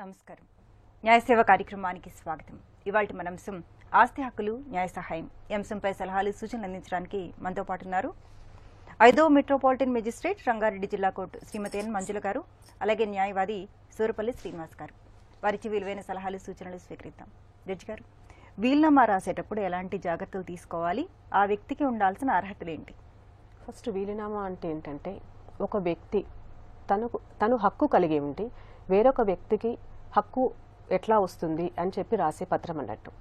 నమస్కారం. న్యాయ సేవ కార్యక్రమానికి స్వాగతం. ఇవాల్టి మన అంశం ఆస్తి హక్కులు న్యాయ సహాయం. ఈ అంశంపై సలహాలు సూచనలు అందించడానికి మనతో పాటు ఉన్నారు 5వ మెట్రోపాలిటన్ మెజిస్ట్రేట్ రంగారెడ్డి జిల్లా కోర్టు శ్రీమతి ఎన్ మంజుల గారు, అలాగే న్యాయవాది సూరపల్లి శ్రీనివాస్ గారు. వారికి విలువైన సలహాలు సూచనలు స్వీకరిద్దాం. జడ్జి గారు, వీలునామా రాసేటప్పుడు ఎలాంటి జాగ్రత్తలు తీసుకోవాలి? ఆ వ్యక్తికి ఉండాల్సిన అర్హతలు ఏంటి? ఫస్ట్ వీలునామా అంటే ఏంటంటే ఒక వ్యక్తి తను హక్కు కలిగి ఉండి వేరొక వ్యక్తికి హక్కు ఎట్లా వస్తుంది అని చెప్పి రాసే పత్రం అన్నట్టు.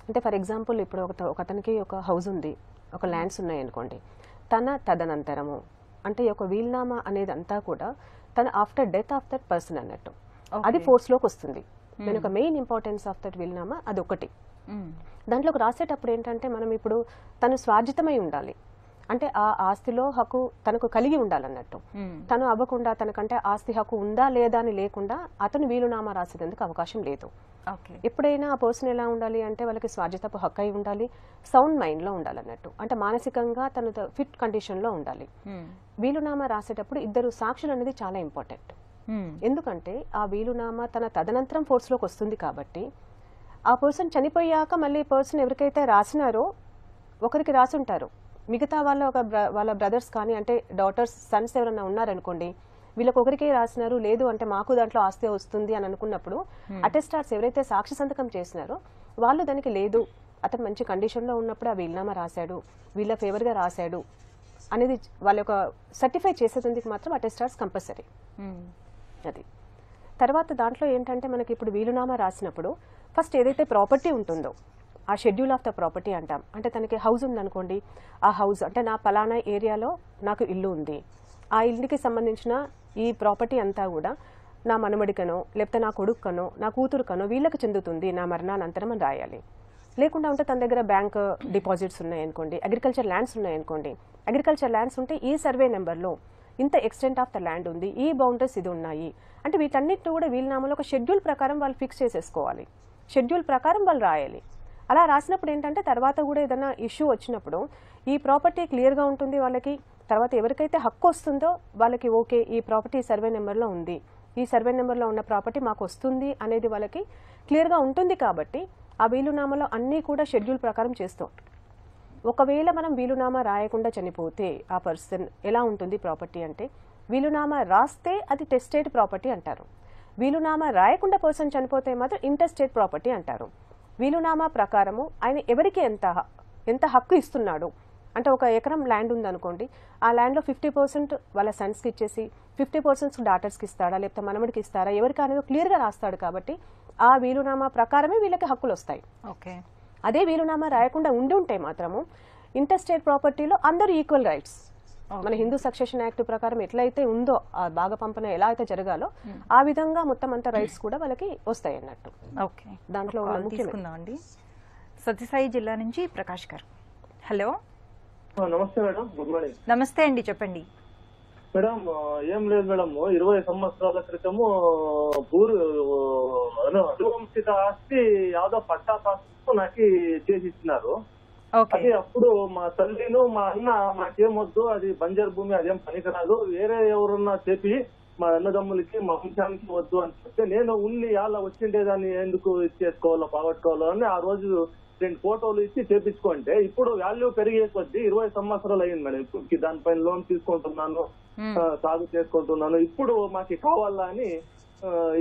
అంటే ఫర్ ఎగ్జాంపుల్ ఇప్పుడు ఒకతనికి ఒక హౌస్ ఉంది, ఒక ల్యాండ్స్ ఉన్నాయి అనుకోండి. తదనంతరము అంటే ఒక వీలునామా అనేది అంతా కూడా తన after death of that person అన్నట్టు. అది ఫోర్స్లోకి వస్తుంది. నేను ఒక మెయిన్ ఇంపార్టెన్స్ ఆఫ్ దట్ వీలునామా అదొకటి. దాంట్లోకి రాసేటప్పుడు ఏంటంటే మనం ఇప్పుడు తను స్వార్జితమై ఉండాలి, అంటే ఆ ఆస్తిలో హక్కు తనకు కలిగి ఉండాలన్నట్టు. తను అవ్వకుండా తనకంటే ఆస్తి హక్కు ఉందా లేదా అని లేకుండా అతను వీలునామా రాసేందుకు అవకాశం లేదు. ఎప్పుడైనా ఆ పర్సన్ ఎలా ఉండాలి అంటే వాళ్ళకి స్వార్జితపు హక్కు అయి ఉండాలి, సౌండ్ మైండ్ లో ఉండాలన్నట్టు. అంటే మానసికంగా తను ఫిట్ కండిషన్ లో ఉండాలి. వీలునామా రాసేటప్పుడు ఇద్దరు సాక్షులు అనేది చాలా ఇంపార్టెంట్. ఎందుకంటే ఆ వీలునామా తన తదనంతరం ఫోర్స్ లోకి వస్తుంది కాబట్టి ఆ పర్సన్ చనిపోయాక మళ్ళీ పర్సన్ ఎవరికైతే రాసినారో ఒకరికి రాసుంటారు, మిగతా వాళ్ళ బ్రదర్స్ కానీ అంటే డాటర్స్ సన్స్ ఎవరైనా ఉన్నారనుకోండి, వీళ్ళకి ఒకరికే రాసినారు, లేదు అంటే మాకు దాంట్లో ఆస్తి వస్తుంది అని అనుకున్నప్పుడు అటెస్టార్స్ ఎవరైతే సాక్షి సంతకం చేసినారో వాళ్ళు దానికి లేదు, అతను మంచి కండిషన్లో ఉన్నప్పుడు ఆ వీలునామా రాశాడు, వీళ్ళ ఫేవర్గా రాశాడు అనేది వాళ్ళ యొక్క సర్టిఫై చేసేందుకు మాత్రం అటెస్టార్స్ కంపల్సరీ. అది తర్వాత దాంట్లో ఏంటంటే మనకి ఇప్పుడు వీలునామా రాసినప్పుడు ఫస్ట్ ఏదైతే ప్రాపర్టీ ఉంటుందో ఆ షెడ్యూల్ ఆఫ్ ద ప్రాపర్టీ అంటాం. అంటే తనకి హౌస్ ఉందనుకోండి, ఆ హౌస్ అంటే నా పలానా ఏరియాలో నాకు ఇల్లు ఉంది, ఆ ఇల్లుకి సంబంధించిన ఈ ప్రాపర్టీ అంతా కూడా నా మనమడికనో లేకపోతే నా కొడుక్కనో నా కూతురుకనో వీళ్ళకి చెందుతుంది నా మరణానంతరం అని రాయాలి. లేకుండా ఉంటే తన దగ్గర బ్యాంక్ డిపాజిట్స్ ఉన్నాయనుకోండి, అగ్రికల్చర్ ల్యాండ్స్ ఉన్నాయనుకోండి, అగ్రికల్చర్ ల్యాండ్స్ ఉంటే ఈ సర్వే నెంబర్లో ఇంత ఎక్స్టెంట్ ఆఫ్ ద ల్యాండ్ ఉంది, ఈ బౌండరీస్ ఇది ఉన్నాయి అంటే వీటన్నిటిని కూడా వీలునామాలో ఒక షెడ్యూల్ ప్రకారం వాళ్ళు ఫిక్స్ చేసేసుకోవాలి. షెడ్యూల్ ప్రకారం వాళ్ళు రాయాలి. అలా రాసినప్పుడు ఏంటంటే తర్వాత కూడా ఏదైనా ఇష్యూ వచ్చినప్పుడు ఈ ప్రాపర్టీ క్లియర్గా ఉంటుంది వాళ్ళకి. తర్వాత ఎవరికైతే హక్కు వస్తుందో వాళ్ళకి ఓకే, ఈ ప్రాపర్టీ సర్వే నెంబర్లో ఉంది, ఈ సర్వే నెంబర్లో ఉన్న ప్రాపర్టీ మాకు వస్తుంది అనేది వాళ్ళకి క్లియర్గా ఉంటుంది. కాబట్టి ఆ వీలునామాలో అన్నీ కూడా షెడ్యూల్ ప్రకారం చేస్తాం. ఒకవేళ మనం వీలునామా రాయకుండా చనిపోతే ఆ పర్సన్ ఎలా ఉంటుంది ప్రాపర్టీ అంటే, వీలునామా రాస్తే అది టెస్టేట్ ప్రాపర్టీ అంటారు, వీలునామా రాయకుండా పర్సన్ చనిపోతే మాత్రం ఇంటర్స్టేట్ ప్రాపర్టీ అంటారు. వీలునామా ప్రకారము ఆయన ఎవరికి ఎంత హక్కు ఇస్తున్నాడు అంటే ఒక ఎకరం ల్యాండ్ ఉందనుకోండి, ఆ ల్యాండ్లో 50% వాళ్ళ సన్స్కి ఇచ్చేసి 50% డాటర్స్కి ఇస్తాడా లేకపోతే మనమడికి ఇస్తారా ఎవరికి అనేది క్లియర్గా రాస్తాడు. కాబట్టి ఆ వీలునామా ప్రకారమే వీళ్ళకి హక్కులు వస్తాయి. అదే వీలునామా రాయకుండా ఉంటే మాత్రము ఇంటర్స్టేట్ ప్రాపర్టీలో అందరూ ఈక్వల్ రైట్స్, మన హిందూ సక్సెషన్ యాక్ట్ ప్రకారం ఎట్లయితే ఉందో ఆ భాగ పంపన ఎలా అయితే జరగాలో ఆ విధంగా మొత్తం అంత రైట్స్ కూడా వాళ్ళకి వస్తాయి అన్నట్టు. దాంట్లో తీసుకుందామండి. సత్యసాయి జిల్లా నుంచి ప్రకాష్ గారు. హలో, నమస్తే మేడం. Good morning. నమస్తే అండి, చెప్పండి మేడం. ఏం లేదు మేడం, 20 సంవత్సరాల క్రితము అనువంశిక ఆస్తి యాదో పట్టా పాసు నాకు చేసి ఇచ్చినారు. అది అప్పుడు మా తల్లిను మా అన్న మాకేమొద్దు, అది బంజర్ భూమి, అదేం పనికిరాదు, వేరే ఎవరున్నా చెప్పి మా అన్నదమ్ములకి మా వంశానికి వద్దు అని చెప్తే నేను ఉన్ని అలా వచ్చిండేదాన్ని ఎందుకు ఇచ్చేసుకోవాలో పోగొట్టుకోవాలో అని ఆ రోజు 2 ఫోటోలు ఇచ్చి చేపించుకుంటే ఇప్పుడు వాల్యూ పెరిగే కొద్దీ 20 సంవత్సరాలు అయింది మేడం. ఇప్పుడు దానిపైన లోన్ తీసుకుంటున్నాను, సాగు చేసుకుంటున్నాను. ఇప్పుడు మాకు కావాలా అని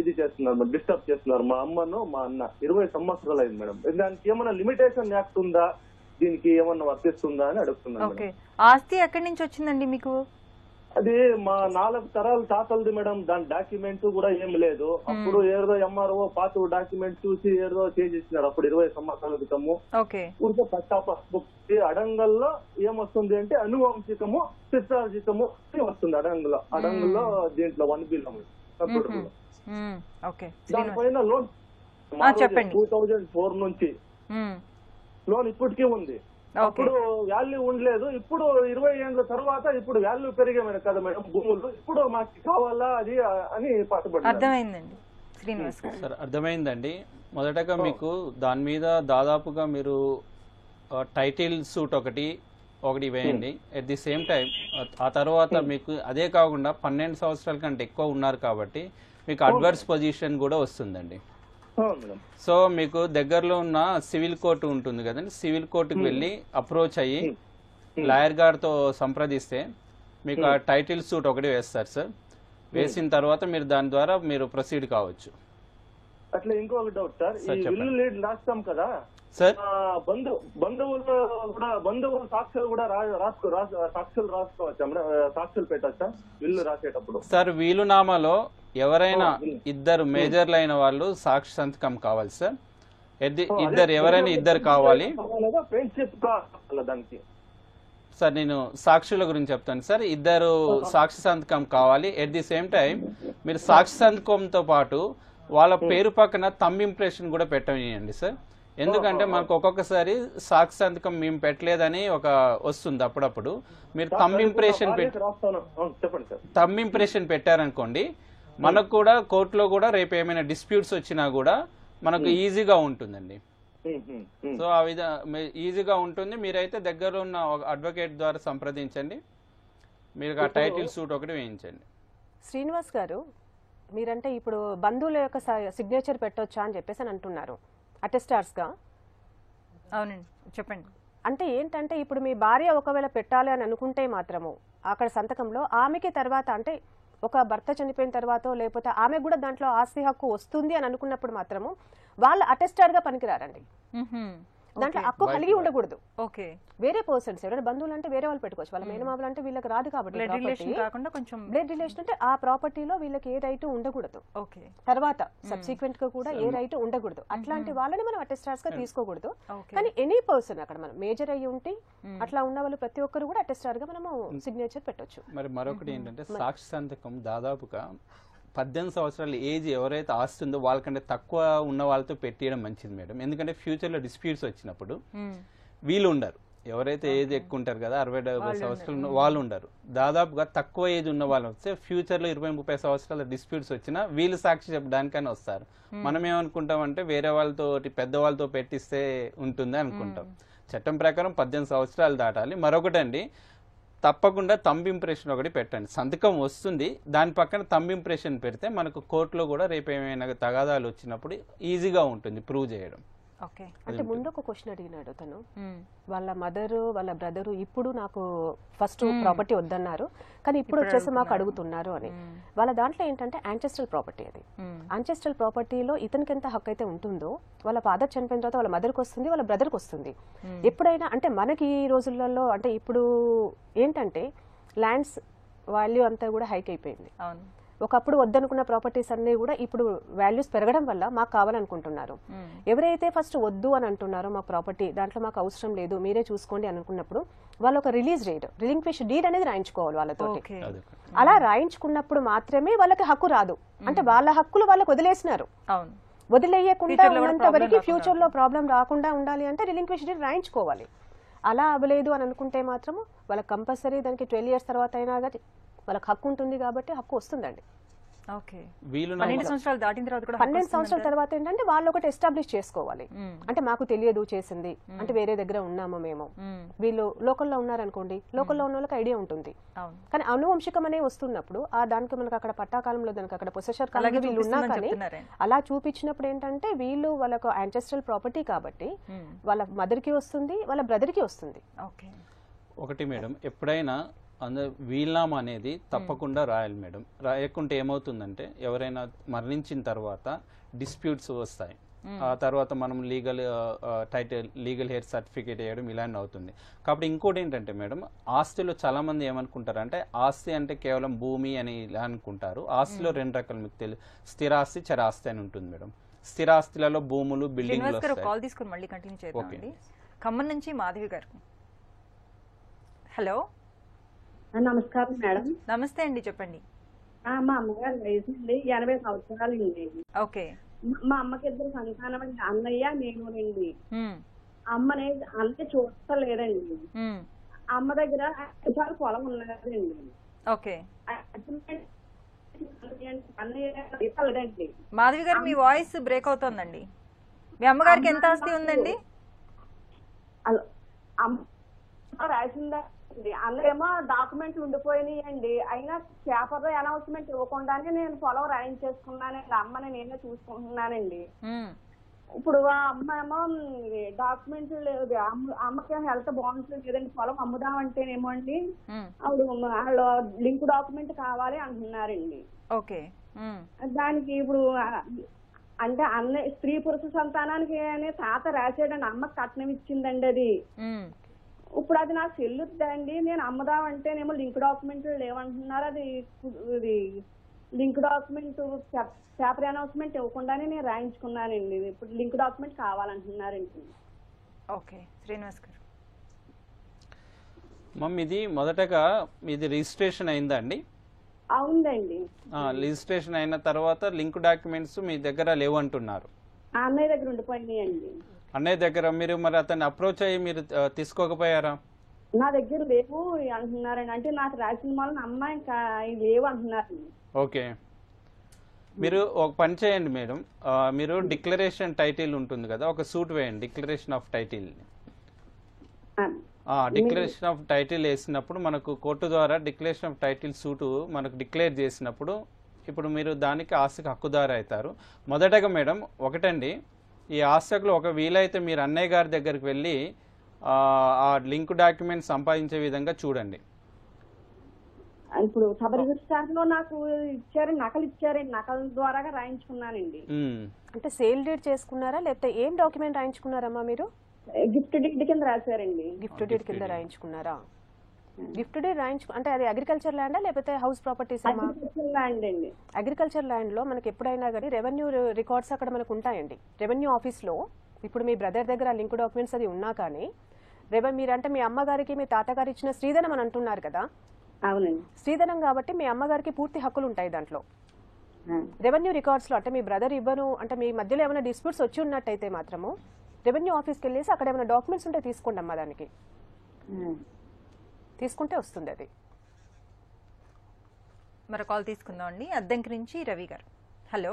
ఇది చేస్తున్నారు, డిస్టర్బ్ చేస్తున్నారు మా అమ్మను మా అన్న. 20 సంవత్సరాలు అయింది మేడం. దానికి ఏమైనా లిమిటేషన్ యాక్ట్ ఉందా, దీనికి ఏమన్నా వర్తిస్తుందా అని అడుగుతున్నాను. ఆస్తి ఎక్కడి నుంచి వచ్చిందండి మీకు? అది మా 4 తరాల తాతలది మేడం. దాని డాక్యుమెంట్ కూడా ఏం లేదు. అప్పుడు ఏదో ఎంఆర్ఓ పాత డాక్యుమెంట్ చూసి ఏదో చేసిచ్చినారు అప్పుడు 20 సంవత్సరాల క్రితము. ఊరికే పట్టా బుక్ అడంగల్లో ఏమొస్తుంది అంటే అనువంశికము పిత్రార్జితము వస్తుంది అడంగుల్లో దీంట్లో 1 బిలియన్ దానిపైన లోన్ 2004 నుంచి లోన్ ఇప్పటికీ ఉంది. అప్పుడు వాల్యూ ఉండలేదు, ఇప్పుడు 20 ఏళ్ల తర్వాత ఇప్పుడు వాల్యూ పెరిగే మేడం కదా మేడం భూములు. ఇప్పుడు మాకు కావాలా అది అని పట్టుబడి. అర్థమైందండి శ్రీనివాస్ సార్, అర్థమైందండి. మొదటగా మీకు దాని మీద దాదాపుగా మీరు టైటిల్ సూట్ ఒకటి, ఒకటి వేయండి. ఎట్ ది సేమ్ టైం ఆ తర్వాత మీకు అదే కాకుండా 12 సంవత్సరాల కంటే ఎక్కువ ఉన్నారు కాబట్టి మీకు అడ్వర్స్ పొజిషన్ కూడా వస్తుందండి. సో మీకు దగ్గరలో ఉన్న సివిల్ కోర్టు ఉంటుంది కదండి, సివిల్ కోర్టుకు వెళ్ళి అప్రోచ్ అయ్యి లాయర్ గారితో సంప్రదిస్తే మీకు ఆ టైటిల్ సూట్ ఒకటి వేస్తారు సార్. వేసిన తర్వాత మీరు దాని ద్వారా మీరు ప్రొసీడ్ కావచ్చు. అట్లా ఇంకొక డౌట్ సార్, ఈ విల్లు లీడ్ రాస్తాం కదా సార్, బంధువులు సాక్షులు కూడా సాక్షులు రాసుకోవచ్చా, సాక్షులు పెట్టచ్చా విల్లు రాసేటప్పుడు? సార్ వీలునామాలో ఎవరైనా ఇద్దరు మేజర్లు అయిన వాళ్ళు సాక్షి సంతకం కావాలి సార్. ఇద్దరు ఎవరైనా ఇద్దరు కావాలి దానికి. సార్ నేను సాక్షుల గురించి చెప్తాను సార్. ఇద్దరు సాక్షి సంతకం కావాలి. ఎట్ ది సేమ్ టైం మీరు సాక్షి సంతకంతో పాటు వాళ్ళ పేరు పక్కన థంబ్ ఇంప్రెషన్ కూడా పెట్టనియండి సార్. ఎందుకంటే మనకు ఒక్కొక్కసారి సాక్షి సంతకం మేము పెట్టలేదని ఒక వస్తుంది అప్పుడప్పుడు. మీరు థంబ్ ఇంప్రెషన్ పెట్టారనుకోండి, మనకు కూడా కోర్టులో కూడా రేపు ఏమైనా డిస్ప్యూట్స్ వచ్చినా కూడా మనకు ఈజీగా ఉంటుందండి. సో ఆ విధంగా ఈజీగా ఉంటుంది. మీరైతే దగ్గర ఉన్న అడ్వకేట్ ద్వారా సంప్రదించండి. మీరు ఆ టైటిల్ సూట్ ఒకటి వేయించండి. శ్రీనివాస్ గారు, మీరంటే ఇప్పుడు బంధువుల యొక్క సిగ్నేచర్ పెట్టొచ్చా అని చెప్పేసి అని అంటున్నారు అటెస్టార్స్ గా. అవునండి, చెప్పండి. అంటే ఏంటంటే ఇప్పుడు మీ భార్య ఒకవేళ పెట్టాలి అని అనుకుంటే మాత్రము అక్కడ సంతకంలో ఆమెకి తర్వాత అంటే ఒక భర్త చనిపోయిన తర్వాత లేకపోతే ఆమె కూడా దాంట్లో ఆస్తి హక్కు వస్తుంది అని అనుకున్నప్పుడు మాత్రము వాళ్ళు అటెస్టార్ గా పనికిరారండి. దాంట్లో హక్కు కలిగి ఉండకూడదు. ఓకే, వేరే పర్సన్స్ ఎవరైనా బంధువులు అంటే వేరే వాళ్ళు పెట్టుకోవచ్చు. వాళ్ళ మేనమామలు అంటే వీళ్ళకి రాదు కాబట్టి బ్లడ్ రిలేషన్ అంటే ఆ ప్రాపర్టీలో వీళ్ళకి ఏ రైట్ ఉండకూడదు. ఓకే, తర్వాత సబ్సిక్వెంట్ గా కూడా ఏ రైట్ ఉండకూడదు. అట్లాంటి వాళ్ళని మనం అటెస్టార్స్ గా తీసుకోకూడదు. కానీ ఎనీ పర్సన్ అక్కడ మనం మేజర్ అయ్యి ఉంటే అట్లా ఉన్న వాళ్ళు ప్రతి ఒక్కరు కూడా అటెస్టార్ గా మనము సిగ్నేచర్ పెట్టొచ్చు. మరి మరొకటి ఏంటంటే సాక్షి సంతకం దాదాపుగా 18 సంవత్సరాల ఏజ్ ఎవరైతే ఆస్తుందో వాళ్ళకంటే తక్కువ ఉన్న వాళ్ళతో పెట్టేయడం మంచిది మేడం. ఎందుకంటే ఫ్యూచర్ లో డిస్ప్యూట్స్ వచ్చినప్పుడు వీళ్ళు ఉండరు. ఎవరైతే ఏజ్ ఎక్కువ ఉంటారు కదా, 60-70 సంవత్సరాలు వాళ్ళు ఉండరు. దాదాపుగా తక్కువ ఏజ్ ఉన్న వాళ్ళు వస్తే ఫ్యూచర్ లో 20-30 సంవత్సరాల డిస్ప్యూట్స్ వచ్చినా వీళ్ళు సాక్షి చెప్పడానికైనా వస్తారు. మనం ఏమనుకుంటాం అంటే వేరే వాళ్ళతో పెద్దవాళ్ళతో పెట్టిస్తే ఉంటుంది అనుకుంటాం. చట్టం ప్రకారం 18 సంవత్సరాలు దాటాలి. మరొకటండి, తప్పకుండా థంబ్ ఇంప్రెషన్ ఒకటి పెట్టండి. సంతకం వస్తుంది, దాని పక్కన థంబ్ ఇంప్రెషన్ పెడితే మనకు కోర్టులో కూడా రేపు ఏమైనా తగాదాలు వచ్చినప్పుడు ఈజీగా ఉంటుంది ప్రూవ్ చేయడం. అంటే ముందు ఒక క్వశ్చన్ అడిగినాడు తను, వాళ్ళ మదరు వాళ్ళ బ్రదరు ఇప్పుడు నాకు ఫస్ట్ ప్రాపర్టీ వద్దన్నారు కానీ ఇప్పుడు వచ్చేసి మాకు అడుగుతున్నారు అని. వాళ్ళ దాంట్లో ఏంటంటే యాన్సెస్ట్రల్ ప్రాపర్టీ. అది యాన్సెస్ట్రల్ ప్రాపర్టీలో ఇతనికి ఎంత హక్కు అయితే ఉంటుందో వాళ్ళ ఫాదర్ చనిపోయిన తర్వాత వాళ్ళ మదర్కి వస్తుంది, వాళ్ళ బ్రదర్కి వస్తుంది. ఎప్పుడైనా అంటే మనకి ఈ రోజులలో అంటే ఇప్పుడు ఏంటంటే ల్యాండ్స్ వాల్యూ అంతా కూడా హైక్ అయిపోయింది. ఒకప్పుడు వద్దనుకున్న ప్రాపర్టీస్ అన్ని కూడా ఇప్పుడు వాల్యూస్ పెరగడం వల్ల మాకు కావాలనుకుంటున్నారు. ఎవరైతే ఫస్ట్ వద్దు అని అంటున్నారో మా ప్రాపర్టీ దాంట్లో మాకు అవసరం లేదు మీరే చూసుకోండి అని అనుకున్నప్పుడు వాళ్ళు ఒక రిలింక్విష్ డీడ్ అనేది రాయించుకోవాలి వాళ్ళతోటి. అలా రాయించుకున్నప్పుడు మాత్రమే వాళ్ళకి హక్కు రాదు. అంటే వాళ్ళ హక్కులు వాళ్ళకి వదిలేసినారు, వదిలేయకుండా ఉన్నంత వరకు ఫ్యూచర్ లో ప్రాబ్లం రాకుండా ఉండాలి అంటే రిలింక్విష్ డీడ్ రాయించుకోవాలి. అలా అవ్వలేదు అని అనుకుంటే మాత్రము వాళ్ళకి కంపల్సరీ దానికి 12 years తర్వాత అయినా వాళ్ళకి హక్కు ఉంటుంది కాబట్టి హక్కు వస్తుందండి. 12 సంవత్సరాల తర్వాత ఏంటంటే వాళ్ళు ఒకటి ఎస్టాబ్లిష్ చేసుకోవాలి. అంటే మాకు తెలియదు చేసింది అంటే వేరే దగ్గర ఉన్నాము మేము, వీళ్ళు లోకల్లో ఉన్నారనుకోండి, లోకల్లో ఉన్న వాళ్ళకి ఐడియా ఉంటుంది. కానీ అనువంశికం అనే వస్తున్నప్పుడు ఆ దానికి మనకు అక్కడ పట్టాకాలంలో దానికి అక్కడ పొసెసర్ కాలంలో వీళ్ళు ఉన్నా కానీ అలా చూపించినప్పుడు ఏంటంటే వీళ్ళు వాళ్ళకు యాన్సెస్ట్రల్ ప్రాపర్టీ కాబట్టి వాళ్ళ మదర్ కి వస్తుంది, వాళ్ళ బ్రదర్ కి వస్తుంది. ఒకటి మేడం, ఎప్పుడైనా వీల్నామా అనేది తప్పకుండా రాయాలి మేడం. రాయకుంటే ఏమవుతుందంటే ఎవరైనా మరణించిన తర్వాత డిస్ప్యూట్స్ వస్తాయి. ఆ తర్వాత మనం లీగల్ హెయిర్ సర్టిఫికేట్ వేయడం ఇలాంటి అవుతుంది. కాబట్టి ఇంకోటి ఏంటంటే మేడం, ఆస్తిలో చాలా మంది ఏమనుకుంటారు అంటే ఆస్తి అంటే కేవలం భూమి అని ఇలా అనుకుంటారు. ఆస్తిలో 2 రకాలు మీకు తెలుసు, స్థిరాస్తి, చరాస్తి అని ఉంటుంది మేడం. స్థిరాస్తులలో భూములు, బిల్డింగ్లు వస్తాయి. ఖమ్మం నుంచి మాధవి గారు. హలో, నమస్కారం మేడం. నమస్తే అండి, చెప్పండి. మా అమ్మగారు వయసు 80 సంవత్సరాలు అండి. ఓకే. మా అమ్మకి 2 సంతానం అండి, అన్నయ్య నేను అండి. అమ్మని అన్నయ్య చూస్తలేదండి. అమ్మ దగ్గర 5 ఎకరాల పొలం ఉన్నదండి. ఓకే. అన్నయ్య మాధవి గారు మీ వాయిస్ బ్రేక్ అవుతోందండి. మీ అమ్మగారికి ఎంత ఆస్తి ఉందండి? రాసిందండి. అందుకేమో డాక్యుమెంట్లు ఉండిపోయినాయండి. అయినా పేపర్ లో అనౌన్స్మెంట్ ఇవ్వకుండానే నేను పొలం రాయించేసుకున్నానండి. అమ్మని నేనే చూసుకుంటున్నానండి. ఇప్పుడు ఆ అమ్మ ఏమో డాక్యుమెంట్లు లేదు, అమ్మకి హెల్త్ బాగుంటుంది లేదండి, పొలం అమ్ముదామంటేనేమో అండి అప్పుడు వాళ్ళు లింక్ డాక్యుమెంట్ కావాలి అంటున్నారండి. ఓకే. దానికి ఇప్పుడు అంటే అన్నయ్య స్త్రీ పురుష సంతానానికి అనే తాత రాసాడండి, అమ్మకి కట్నం ఇచ్చిందండి అది. ఇప్పుడు అది నాకు చెల్లుద్దండి, నేను అమ్ముదామంటేనేమో లింక్ డాక్యుమెంట్లు లేవంటున్నారు. అది లింక్ డాక్యుమెంట్ పేపర్ అనౌన్స్మెంట్ ఇవ్వకుండానే నేను రాయించుకున్నానండి. ఇప్పుడు లింక్ డాక్యుమెంట్ కావాలంటున్నారండి. ఓకే శ్రీనివాస్ గారు. మమ్ ఇది మొదటగా మీది రిజిస్ట్రేషన్ అయిందా అండి? అవునండి. రిజిస్ట్రేషన్ అయిన తర్వాత లింక్ డాక్యుమెంట్స్ మీ దగ్గర లేవంటున్నారు. అన్నయ్య దగ్గర ఉండిపోయినాయండి. అన్నయ్య దగ్గర మీరు మరి అతన్ని అప్రోచ్ అయ్యి మీరు తీసుకోకపోయారా? నా దగ్గర లేవు అంటున్నారండి. అంటే నాకు రాసిన వాళ్ళని అమ్మాయి ఇంకా లేవు అంటున్నారండి. ఓకే, మీరు ఒక పని చేయండి మేడం, మీరు డిక్లరేషన్ టైటిల్ ఉంటుంది కదా, ఒక సూట్ వేయండి. Declaration of title, declaration of title వేసినప్పుడు మనకు కోర్టు ద్వారా డిక్లరేషన్ ఆఫ్ టైటిల్ సూటు మనకు డిక్లేర్ చేసినప్పుడు ఇప్పుడు మీరు దానికి ఆస్తికి హక్కుదారు అవుతారు. మొదటగా మేడం ఒకటండి, ఈ ఆస్తికులు ఒక వీలైతే మీరు అన్నయ్య గారి దగ్గరికి వెళ్ళి ఆ లింక్ డాక్యుమెంట్ సంపాదించే విధంగా చూడండి. ఇప్పుడు సబ్ రిజిస్ట్రార్లో నాకు ఇచ్చారండి, నకలు ఇచ్చారండి, నకల ద్వారా రాయించుకున్నానండి. అంటే సేల్ డీడ్ చేసుకున్నారా లేకపోతే ఏం డాక్యుమెంట్ రాయించుకున్నారమ్మా మీరు? గిఫ్ట్ డీడ్ కింద రాశారండి. గిఫ్ట్ డీడ్ కింద రాయించుకున్నారా? గిఫ్ట్ డీడ్ అంటే అది అగ్రికల్చర్ ల్యాండా లేకపోతే హౌస్ ప్రాపర్టీస్? ల్యాండ్ అండి. అగ్రికల్చర్ ల్యాండ్ లో మనకి ఎప్పుడైనా కానీ రెవెన్యూ రికార్డ్స్ అక్కడ మనకు ఉంటాయండి. రెవెన్యూ ఆఫీస్ లో ఇప్పుడు మీ బ్రదర్ దగ్గర లింక్ డాక్యుమెంట్స్ అది ఉన్నా కానీ మీరంటే మీ అమ్మగారికి మీ తాతగారు ఇచ్చిన శ్రీధనం అని అంటున్నారు కదా. అవునండి, శ్రీధనం కాబట్టి మీ అమ్మగారికి పూర్తి హక్కులు ఉంటాయి దాంట్లో. రెవెన్యూ రికార్డ్స్ లో అంటే మీ బ్రదర్ ఇవ్వను అంటే మీ మధ్యలో ఏమైనా డిస్ప్యూట్స్ వచ్చి ఉన్నట్టయితే మాత్రము రెవెన్యూ ఆఫీస్కి వెళ్ళేసి అక్కడ ఏమైనా డాక్యుమెంట్స్ ఉంటే తీసుకోండి అమ్మా. దానికి తీసుకుంటే వస్తుంది అది. మరి కాల్ తీసుకుందాం అండి. అద్దంకి నుంచి రవి గారు. హలో,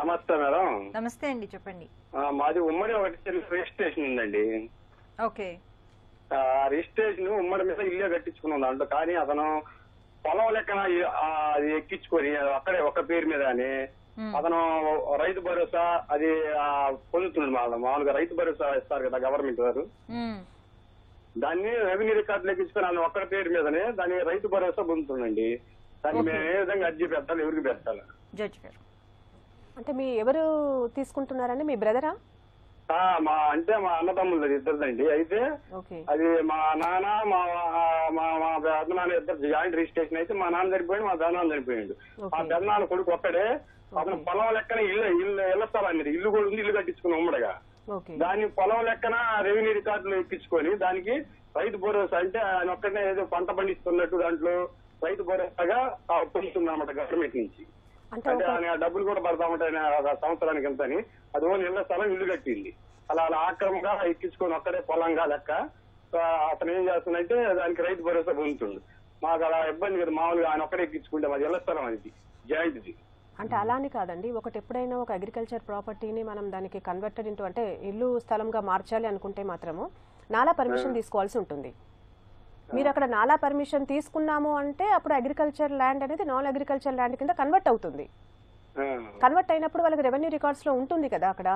నమస్తే మేడం. నమస్తే అండి, చెప్పండి. మాది ఉమ్మడి ఒకటి రిజిస్ట్రేషన్ ఉందండి. ఓకే. రిజిస్ట్రేషన్ ఉమ్మడి మీద ఇల్లే కట్టించుకున్నాం దాంట్లో, కానీ అతను పొలం లెక్కన అది ఎక్కించుకొని అక్కడే ఒక పేరు మీద అని అతను రైతు భరోసా అది పొందుతున్నాడు. మామూలుగా రైతు భరోసా ఇస్తారు కదా గవర్నమెంట్ వారు, దాన్ని రెవెన్యూ రికార్డులు ఎక్కించుకొని ఆయన ఒక్కడి పేరు మీదనే దాన్ని రైతు భరోసా పొందుతుందండి. దాన్ని మేము ఏ విధంగా అర్జీ పెట్టాలి, ఎవరికి పెట్టాలి? జడ్జి గారు అంటే మీ ఎవరు తీసుకుంటున్నారండి? మీ బ్రదరా? మా అన్నదమ్ములు ఇద్దరుదండి. అయితే అది మా నాన్న మా పెద్దనాన్న ఇద్దరు జాయింట్ రిజిస్ట్రేషన్ అయితే మా నాన్న చనిపోయాడు, మా పెద్దనాన్న చనిపోయాడు. మా పెద్దనాన్న కొడుకు ఒక్కడే అతను పొలం లెక్కన ఇళ్ల స్థలాన్ని ఇల్లు కూడా ఉంది, ఇల్లు కట్టించుకుని ఉమ్మడిగా దాన్ని పొలం లెక్కన రెవెన్యూ రికార్డులు ఎక్కించుకొని దానికి రైతు భరోసా అంటే ఆయన ఒక్కడే ఏదో పంట పండిస్తున్నట్టు దాంట్లో రైతు భరోసాగా పొందుతుంది అన్నమాట గవర్నమెంట్ నుంచి. అంటే ఆయన డబ్బులు కూడా పడతామంటే సంవత్సరానికి ఎంత అని అది ఓన్ ఇళ్ల స్థలం ఇల్లు కట్టింది. అలా ఆక్రమంగా ఎక్కించుకొని ఒక్కడే పొలంగా లెక్క అతను ఏం చేస్తుందంటే దానికి రైతు భరోసా పొందుతుంది. మాకు అలా ఇబ్బంది కదా, మామూలుగా ఆయన ఒక్కడే ఎక్కించుకుంటే మాది ఇళ్ల స్థలం అనేది జాయింట్ది. అంటే అలానే కాదండి, ఒకటి ఎప్పుడైనా ఒక అగ్రికల్చర్ ప్రాపర్టీని మనం దానికి కన్వర్టెడ్ ఇంటూ అంటే ఇల్లు స్థలంగా మార్చాలి అనుకుంటే మాత్రము నాలా పర్మిషన్ తీసుకోవాల్సి ఉంటుంది. మీరు అక్కడ నాలా పర్మిషన్ తీసుకున్నాము అంటే అప్పుడు అగ్రికల్చర్ ల్యాండ్ అనేది నాన్ అగ్రికల్చర్ ల్యాండ్ కింద కన్వర్ట్ అవుతుంది. కన్వర్ట్ అయినప్పుడు వాళ్ళకి రెవెన్యూ రికార్డ్స్ లో ఉంటుంది కదా అక్కడ.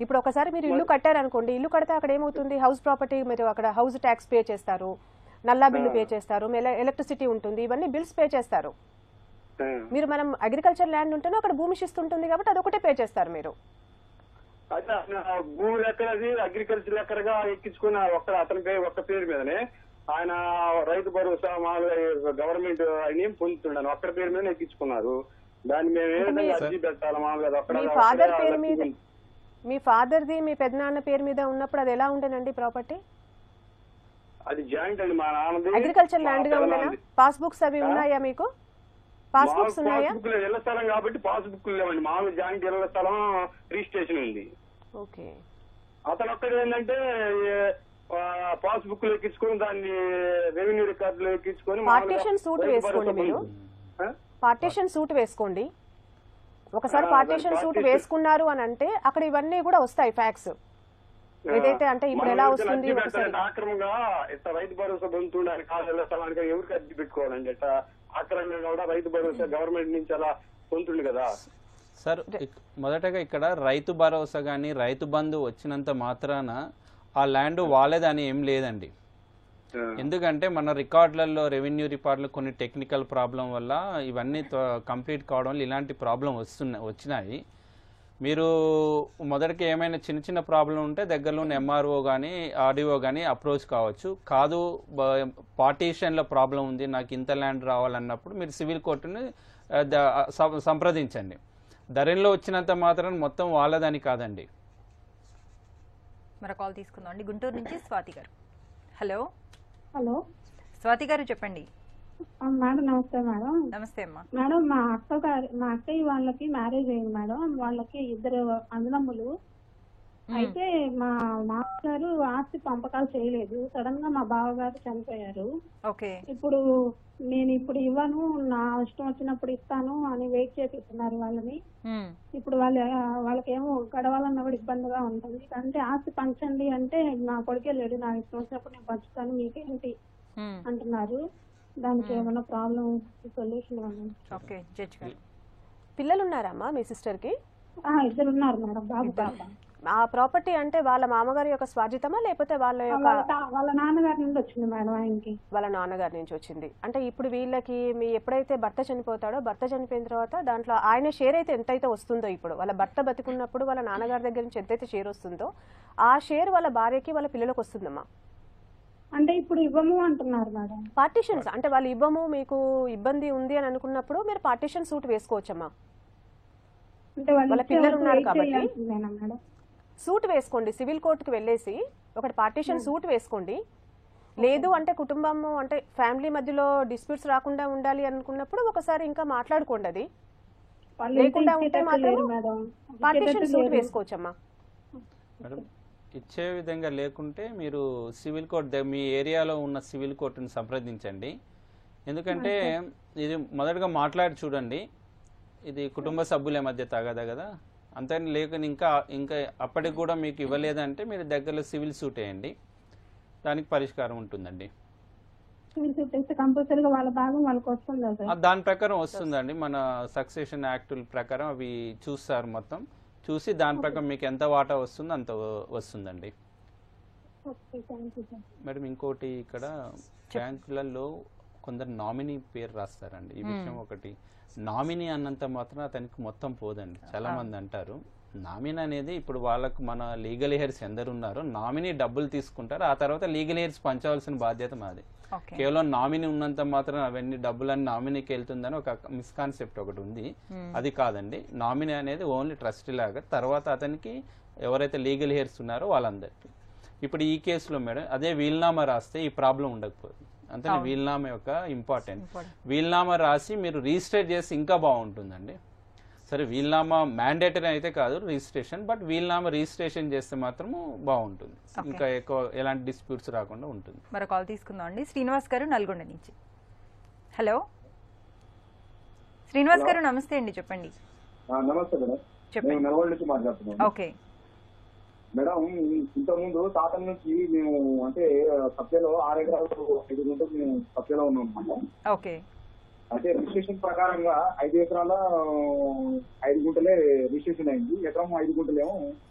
ఇప్పుడు ఒకసారి మీరు ఇల్లు కట్టారనుకోండి, ఇల్లు కడితే అక్కడ ఏమవుతుంది, హౌస్ ప్రాపర్టీ మీరు అక్కడ హౌస్ ట్యాక్స్ పే చేస్తారు, నల్లా బిల్లు పే చేస్తారు, ఎలక్ట్రిసిటీ ఉంటుంది, ఇవన్నీ బిల్స్ పే చేస్తారు. మీరు మనం అగ్రికల్చర్ ల్యాండ్ ఉంటేనే అక్కడ భూమి శిస్తుంటుంది కాబట్టి అదొకటే పే చేస్తారు మీరు. భూమి లెక్కది అగ్రికల్చర్ లెక్కగా ఎక్కించుకున్న ఒక్క పేరు మీదనే ఆయన రైతు భరోసా మామూలుగా గవర్నమెంట్ ఆయన పొందుతున్నాను ఒక్కడి పేరు మీద ఎక్కించుకున్నారు. దాన్ని మేము ఏ విధంగా అర్జీ పెట్టాలి? మామూలుగా మీ ఫాదర్ది మీ పెద్దనాన్న పేరు మీద ఉన్నప్పుడు అది ఎలా ఉండేనండి ప్రాపర్టీ? అది జాయింట్ అండి. మా నాన్నది అగ్రికల్చర్ ల్యాండ్ గా ఉండేనా? పాస్బుక్స్ అవి ఉన్నాయా మీకు? పాస్బుక్స్ ఉన్నాయా? ఇళ్ల స్థలం కాబట్టి పాస్బుక్ లేవండి. మామూలు జాయింట్ ఇళ్ల స్థలం రిజిస్ట్రేషన్ ఉంది. ఓకే. అతను ఒక్కడు ఏంటంటే పాస్బుక్ లో ఎక్కించుకొని దాన్ని రెవెన్యూ రికార్డులో ఎక్కించుకొని పార్టీషన్ సూట్ వేసుకోండి. మీరు పార్టీషన్ సూట్ వేసుకోండి. ఒకసారి పార్టీషన్ సూట్ వేసుకున్నారు అని అంటే అక్కడ ఇవన్నీ కూడా వస్తాయి ఫ్యాక్ట్స్. ఏదైతే అంటే ఇప్పుడు ఎలా వస్తుంది ఒకసారి ఆక్రమంగా ఇట్లా రైతు భరోసా పొందుతుండే కాదు స్థలానికి ఎవరికి అర్జీ పెట్టుకోవాలండి ఇట్లా ఆక్రమంగా కూడా రైతు భరోసా గవర్నమెంట్ నుంచి అలా పొందుతుంది కదా సార్. మొదటగా ఇక్కడ రైతు భరోసా కానీ రైతు బంధు వచ్చినంత మాత్రాన ఆ ల్యాండ్ వాళ్ళేదని ఏం లేదండి. ఎందుకంటే మన రికార్డులలో రెవెన్యూ రికార్డులో కొన్ని టెక్నికల్ ప్రాబ్లం వల్ల ఇవన్నీ కంప్లీట్ కావడం వల్ల ఇలాంటి ప్రాబ్లం వచ్చినాయి. మీరు మొదటికి ఏమైనా చిన్న చిన్న ప్రాబ్లం ఉంటే దగ్గరలోని ఎంఆర్ఓ కానీ ఆర్డీఓ కానీ అప్రోచ్ కావచ్చు. కాదు పార్టీషన్లో ప్రాబ్లం ఉంది, నాకు ఇంత ల్యాండ్ రావాలన్నప్పుడు మీరు సివిల్ కోర్టుని సంప్రదించండి. ధరణిలో వచ్చినంత మాత్రం మొత్తం వాళ్ళదని కాదండి. మరి కాల్ తీసుకుందాం అండి. గుంటూరు నుంచి స్వాతి గారు. హలో హలో స్వాతి గారు చెప్పండి. మేడం నమస్తే మేడం. నమస్తే అమ్మా. మేడం మా అక్కయ్య వాళ్ళకి మ్యారేజ్ అయింది మేడం. వాళ్ళకి 2 అన్నదమ్ములు. అయితే మా మామగారు ఆస్తి పంపకాలు చేయలేదు. సడన్ గా మా బావగారు చనిపోయారు. ఇప్పుడు నేను ఇవ్వను, నా ఇష్టం వచ్చినప్పుడు ఇస్తాను అని వెయిట్ చేపిస్తున్నారు వాళ్ళని. ఇప్పుడు వాళ్ళకేమో గడవాలన్న కూడా ఇబ్బందిగా ఉంటుంది. అంటే ఆస్తి పంచండి అంటే నా కొడుకే లేడు, నా ఇష్టం వచ్చినప్పుడు నేను పంచుతాను మీకేంటి అంటున్నారు. దానికి ఏమైనా ప్రాబ్లం సొల్యూషన్? పిల్లలు ఉన్నారమ్మా మీ సిస్టర్ కి? 2 ఉన్నారు మేడం, బాబు పాప. ఆ ప్రాపర్టీ అంటే వాళ్ళ మామగారి యొక్క స్వాధీనమా లేకపోతే వాళ్ళ నాన్నగారి నుండి వచ్చింది మేడం ఆయనకి? వాళ్ళ నాన్నగారి నుంచి వచ్చింది. అంటే ఇప్పుడు వీళ్ళకి మీ ఎప్పుడైతే భర్త చనిపోతాడో, భర్త చనిపోయిన తర్వాత దాంట్లో ఆయన షేర్ అయితే ఎంతైతే వస్తుందో, ఇప్పుడు వాళ్ళ భర్త బతికున్నప్పుడు వాళ్ళ నాన్నగారి దగ్గర నుంచి ఎంతైతే షేర్ వస్తుందో ఆ షేర్ వాళ్ళ భార్యకి వాళ్ళ పిల్లలకు వస్తుందమ్మా. అంటే ఇప్పుడు ఇవ్వము అంటున్నారు మేడం. పార్టీషన్స్ అంటే వాళ్ళు ఇవ్వము, మీకు ఇబ్బంది ఉంది అని అనుకున్నప్పుడు మీరు పార్టీషన్ సూట్ వేసుకోవచ్చమ్మా. అంటే వాళ్ళ పిల్లలు ఉన్నారు కాబట్టి సూట్ వేసుకోండి. సివిల్ కోర్టుకి వెళ్ళేసి ఒకటి పార్టీషన్ సూట్ వేసుకోండి. లేదు అంటే కుటుంబము అంటే ఫ్యామిలీ మధ్యలో డిస్ప్యూట్స్ రాకుండా ఉండాలి అనుకున్నప్పుడు ఒకసారి ఇంకా మాట్లాడుకోండి. అది లేకుండా ఉంటే మాత్రం పార్టీషన్ సూట్ వేసుకోవచ్చమ్మా. ఇచ్చే విధంగా లేకుంటే మీరు సివిల్ కోర్ట్ మీ ఏరియాలో ఉన్న సివిల్ కోర్టుని సంప్రదించండి. ఎందుకంటే ఇది మొదటగా మాట్లాడి చూడండి. ఇది కుటుంబ సభ్యుల మధ్య తగదా కదా, అంతే. లేక ఇంకా అప్పటికి కూడా మీకు ఇవ్వలేదంటే మీరు దగ్గరలో సివిల్ సూట్ వేయండి, దానికి పరిష్కారం ఉంటుందండి. దాని ప్రకారం వస్తుందండి. మన సక్సెషన్ యాక్ట్ ప్రకారం అవి చూస్తారు, మొత్తం చూసి దాని ప్రకారం మీకు ఎంత వాటా వస్తుందో అంత వస్తుందండి. మేడం ఇంకోటి, ఇక్కడ బ్యాంకులలో కొందరు నామినీ పేరు రాస్తారండి. ఈ విషయం ఒకటి, నామినీ అన్నంత మాత్రం అతనికి మొత్తం పోదండి. చాలా మంది అంటారు నామినీ అనేది, ఇప్పుడు వాళ్ళకు మన లీగల్ హెయిర్స్ ఎందరు ఉన్నారో నామినీ డబ్బులు తీసుకుంటారు, ఆ తర్వాత లీగల్ హెయిర్స్ పంచవలసిన బాధ్యత మాది. కేవలం నామినీ ఉన్నంత మాత్రం అవన్నీ డబ్బులన్నీ నామినీకి వెళ్తుందని ఒక మిస్కాన్సెప్ట్ ఒకటి ఉంది. అది కాదండి. నామినీ అనేది ఓన్లీ ట్రస్టీ లాగా, తర్వాత అతనికి ఎవరైతే లీగల్ హెయిర్స్ ఉన్నారో వాళ్ళందరికీ. ఇప్పుడు ఈ కేసులో మేడం అదే వీల్నామా రాస్తే ఈ ప్రాబ్లం ఉండకపోతుంది. అంతే, వీల్నామా యొక్క ఇంపార్టెంట్. వీల్నామా రాసి మీరు రిజిస్టర్ చేసి ఇంకా బాగుంటుందండి. సరే వీల్నామా మ్యాండేటరీ అయితే కాదు రిజిస్ట్రేషన్, బట్ వీల్నామా రిజిస్ట్రేషన్ చేస్తే మాత్రము బాగుంటుంది, ఇంకా ఎక్కువ ఎలాంటి డిస్ప్యూట్స్ రాకుండా ఉంటుంది. మరి కాల్ తీసుకుందాం అండి. శ్రీనివాస్ గారు నల్గొండ నుంచి. హలో శ్రీనివాస్ గారు నమస్తే అండి, చెప్పండి. నమస్తే మేడం, చెప్పండి. నల్గొండ నుంచి మాట్లాడుతున్నాను. ఓకే మేడం, ఇంతకుముందు తాతల నుంచి మేము అంటే సభ్యలో 6 ఎకరాలు 5 గుంటలు మేము సభ్యలో ఉన్నాం అన్నమాట. ఓకే. అంటే రిజిస్ట్రేషన్ ప్రకారంగా 5 ఎకరాల 5 గుంటలే రిజిస్ట్రేషన్ అయింది, ఎకరం 5 గుంటలేమో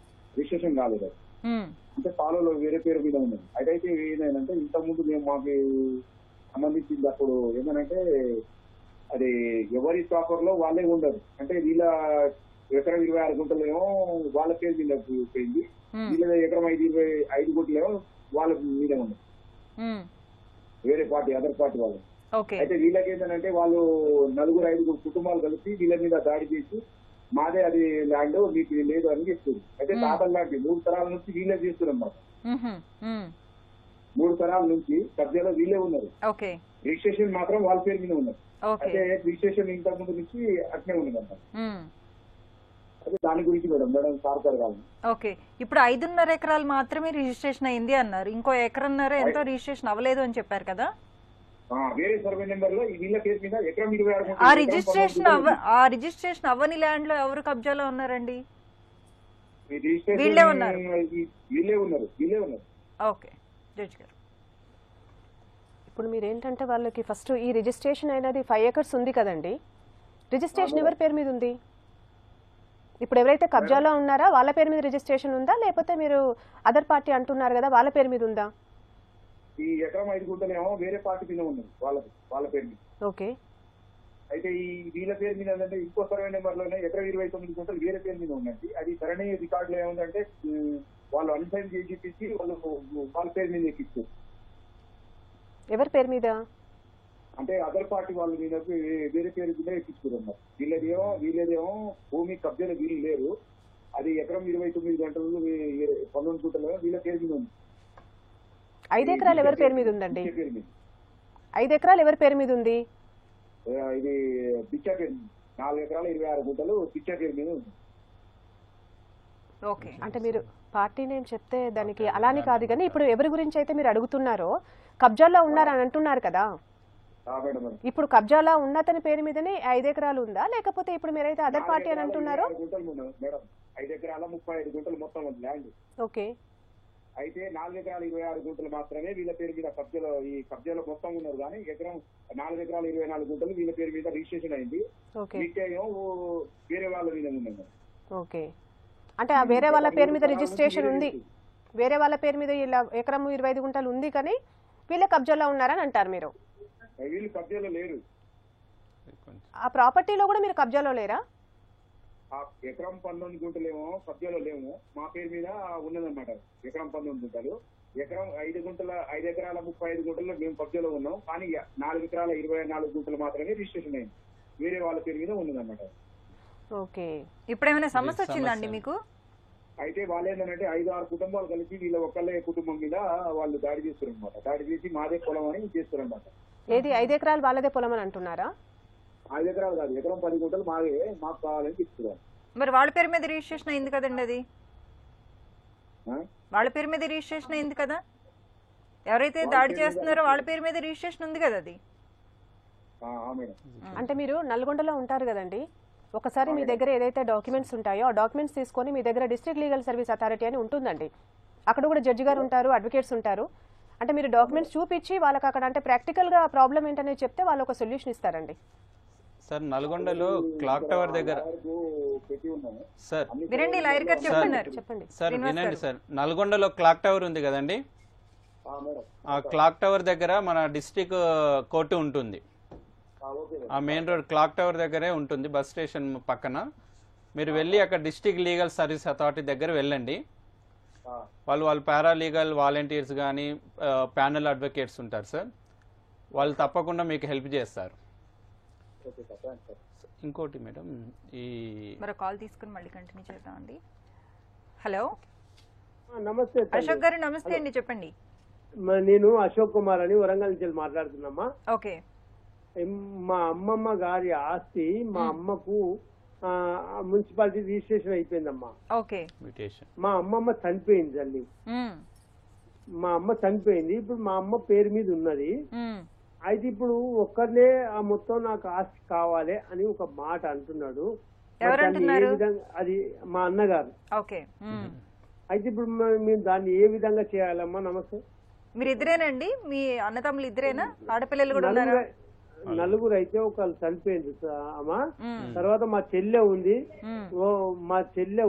రిజిస్ట్రేషన్ కాలేదు. అంటే ఫాలోలో వేరే పేరు మీద ఉన్నది. అయితే ఏదైందంటే ఇంతకుముందు మేము మాకు సంబంధించింది అప్పుడు ఏమనంటే అది ఎవరి ప్రాపర్ లో వాళ్ళే ఉండరు. అంటే వీళ్ళ ఎకరం 26 గుంటలేమో వాళ్ళ పేరు మీద పోయింది, వీళ్ళ ఎకరం 5 గుంటలేమో వాళ్ళ మీద ఉన్నది, వేరే పార్టీ అదర్ పార్టీ వాళ్ళు. అయితే వీళ్ళకి ఏంటంటే వాళ్ళు 4-5 కుటుంబాలు కలిసి వీళ్ళ మీద దాడి చేసి మాదే అది ల్యాండ్ మీకు లేదు అని చెప్తుంది. అయితే తాతల లాంటి 3 తరాల నుంచి వీళ్ళే చేస్తున్నారు అన్నమాట. 3 తరాల నుంచి కబ్జాలో వీళ్ళే ఉన్నారు, రిజిస్ట్రేషన్ మాత్రం వాళ్ళ పేరు మీద ఉన్నారు. అయితే రిజిస్ట్రేషన్ ఇంతకు ముందు నుంచి అట్నే ఉన్నది అన్నమాట. అదే దాని గురించి మేడం సార్ జరగాలి. ఓకే, ఇప్పుడు 5.5 ఎకరాలు మాత్రమే రిజిస్ట్రేషన్ అయింది అన్నారు, ఇంకో ఎకరన్నర ఎంతో రిజిస్ట్రేషన్ అవ్వలేదు అని చెప్పారు కదా. వేరే సర్వే నెంబర్ లో వీళ్ళ కేసు మీద ఎకరం 26 ఆ రిజిస్ట్రేషన్ అవ్వని ల్యాండ్ లో ఎవరు కబ్జాలో ఉన్నారండి? వీళ్ళే ఉన్నారు. వీళ్ళే ఉన్నారు. ఓకే జడ్జి గారు, ఇప్పుడు మీరు ఏంటంటే వాళ్ళకి ఫస్ట్ ఈ రిజిస్ట్రేషన్ అనేది 5 acres ఉంది కదండి, రిజిస్ట్రేషన్ ఎవరి పేరు మీద ఉంది? ఇప్పుడు ఎవరైతే కబ్జాలో ఉన్నారా వాళ్ళ పేరు మీద రిజిస్ట్రేషన్ ఉందా, లేకపోతే మీరు అదర్ పార్టీ అంటున్నారు కదా వాళ్ళ పేరు మీద ఉందా? ఈ ఎకరం 5 గుంటలేమో వేరే పార్టీ మీద ఉన్నది వాళ్ళ పేరు మీద. ఓకే. అయితే ఈ వీళ్ళ పేరు మీద ఏంటంటే ఇంకో సర్వే నెంబర్లోనే ఎకరం 29 గుంటలు వేరే పేరు మీద ఉందండి. అది సరైన రికార్డులో ఏముందంటే వాళ్ళు అన్సైన్ చేసి వాళ్ళు వాళ్ళ పేరు మీద ఎక్కిస్తారు. ఎవరి పేరు మీద అంటే అదర్ పార్టీ వాళ్ళ మీద వేరే పేరు మీద ఎక్కించుకున్నారు. వీళ్ళదేమో భూమి కబ్జాలో వీళ్ళు లేరు. అది ఎకరం 29 గంటలు 19 గుంటలు వీళ్ళ పేరు మీద ఉంది. 5 ఎకరాలు ఎవరి పేరు మీద ఉందండి? 5 ఎకరాలు ఎవరి పేరు మీద ఉంది? ఇది పిచ్చా పేరు 4 ఎకరాల 26 గుంటలు పిచ్చా పేరు మీద ఉంది. ఓకే. అంటే మీరు పార్టీ నేమ్ చెప్తే దానికి అలానే కాదు, కానీ ఇప్పుడు ఎవరి గురించి అయితే మీరు అడుగుతున్నారో కబ్జాలో ఉన్నారని అంటున్నారు కదా, ఇప్పుడు కబ్జాలో ఉన్న అతని పేరు మీదనే 5 ఎకరాలు ఉందా, లేకపోతే ఇప్పుడు మీరైతే అదర్ పార్టీ అని అంటున్నారో? 5 ఎకరాల 35 గుంటలు మొత్తం ఉంది ల్యాండ్. ఓకే. అయితే 4 ఎకరాల 26 గుంటలు మాత్రమే వీళ్ళ పేరు మీద కబ్జాలో మొత్తం ఉన్నారు. కానీ ఎకరం 4 ఎకరాల 24 గుంటలు వీళ్ళ పేరు మీద రిజిస్ట్రేషన్ అయింది. మిగతాయేమో వేరే వాళ్ళ మీద ఉంది. ఓకే. అంటే ఆ వేరే వాళ్ళ పేరు మీద రిజిస్ట్రేషన్ ఉంది, వేరే వాళ్ళ పేరు మీద ఇలా ఎకరం 25 గుంటలు ఉంది, కానీ వీళ్ళ కబ్జాలో ఉన్నారని అంటారు మీరు? వీళ్ళు కబ్జాలో లేరు. ఆ ప్రాపర్టీలో కూడా మీరు కబ్జాలో లేరా? ఎకరం 19 గుంటలేమో కబ్జాలో లేము, మా పేరు మీద ఉన్నదన్నమాట. ఎకరం 19 గుంటలు, ఎకరం 5 ఎకరాల 35 గుంటల్లో మేము కబ్జాలో ఉన్నాం. కానీ 4 ఎకరాల 24 గుంటలు మాత్రమే రిజిస్ట్రేషన్ అయింది, వేరే వాళ్ళ పేరు మీద ఉన్నదన్నమాట. ఓకే. ఇప్పుడు ఏమైనా సమస్య వచ్చిందండి మీకు? అయితే వాళ్ళు ఏంటంటే 5-6 కుటుంబాలు కలిసి వీళ్ళ ఒక్కళ్ళే కుటుంబం మీద వాళ్ళు దాడి చేస్తారు అనమాట. దాడి చేసి మాదే పొలం అని చేస్తారు అనమాట. ఏది 5 ఎకరాలు వాళ్ళదే పొలం అని అంటున్నారా? 5 ఎకరాలు కాదు, ఎకరం 10 గుంటలు మాకు కావాలని చెప్తున్నారు. మరి వాళ్ళ పేరు మీద రిజిస్ట్రేషన్ అయింది కదండి, అది వాళ్ళ పేరు మీద రిజిస్ట్రేషన్ అయింది కదా, ఎవరైతే దాడి చేస్తున్నారో వాళ్ళ పేరు మీద రిజిస్ట్రేషన్ ఉంది కదా అది. అంటే మీరు నల్గొండలో ఉంటారు కదండి, ఒకసారి మీ దగ్గర ఏదైతే డాక్యుమెంట్స్ ఉంటాయో ఆ డాక్యుమెంట్స్ తీసుకొని మీ దగ్గర డిస్ట్రిక్ట్ లీగల్ సర్వీస్ అథారిటీ అని ఉంటుందండి, అక్కడ కూడా జడ్జి గారు ఉంటారు, అడ్వకేట్స్ ఉంటారు. అంటే మీరు డాక్యుమెంట్స్ చూపించి వాళ్ళకి అక్కడ అంటే ప్రాక్టికల్ గా ప్రాబ్లం ఏంటనేది చెప్తే వాళ్ళు ఒక సొల్యూషన్ ఇస్తారండి. సార్ నల్గొండలో క్లాక్ టవర్ దగ్గర సార్ వినండి, లాయర్ గారు చెప్తున్నారు. చెప్పండి సార్, వినండి సార్. నల్గొండలో క్లాక్ టవర్ ఉంది కదండి, ఆ క్లాక్ టవర్ దగ్గర మన డిస్ట్రిక్ట్ కోర్టు ఉంటుంది. ఆ మెయిన్ రోడ్ క్లాక్ టవర్ దగ్గరే ఉంటుంది, బస్ స్టేషన్ పక్కన. మీరు వెళ్ళి అక్కడ డిస్ట్రిక్ట్ లీగల్ సర్వీస్ అథారిటీ దగ్గర వెళ్ళండి. వాళ్ళు పారాలీగల్ వాలంటీర్స్ కానీ ప్యానల్ అడ్వకేట్స్ ఉంటారు సార్, వాళ్ళు తప్పకుండా మీకు హెల్ప్ చేస్తారు. ఇంకోటి మేడం, ఈ మరో కాల్ తీసుకుని మళ్ళీ కంటిన్యూ చేద్దామండి. హలో, నమస్తే అశోక్ గారు. నమస్తే అండి, చెప్పండి. నేను అశోక్ కుమార్ అని వరంగల్ నుంచి మాట్లాడుతున్నామా. ఓకే. మా అమ్మమ్మ గారి ఆస్తి మా అమ్మకు మున్సిపాలిటీ రిజిస్ట్రేషన్ అయిపోయిందమ్మా. ఓకే. మా అమ్మమ్మ చనిపోయింది తల్లి, మా అమ్మ చనిపోయింది. ఇప్పుడు మా అమ్మ పేరు మీద ఉన్నది. అయితే ఇప్పుడు ఒక్కరినే ఆ మొత్తం నాకు ఆస్తి కావాలి అని ఒక మాట అంటున్నాడు. అది మా అన్నగారు. ఓకే. అయితే ఇప్పుడు మేము దాన్ని ఏ విధంగా చేయాలమ్మా? నమస్తే. మీరు ఇద్దరేనండి? మీ అన్నదమ్ములు ఇద్దరేనా? ఆడపిల్లలు కూడా ఉన్నారా? నలుగురు. అయితే ఒకళ్ళు చనిపోయింది అమ్మా. తర్వాత మా చెల్లె ఉంది, మా చెల్లె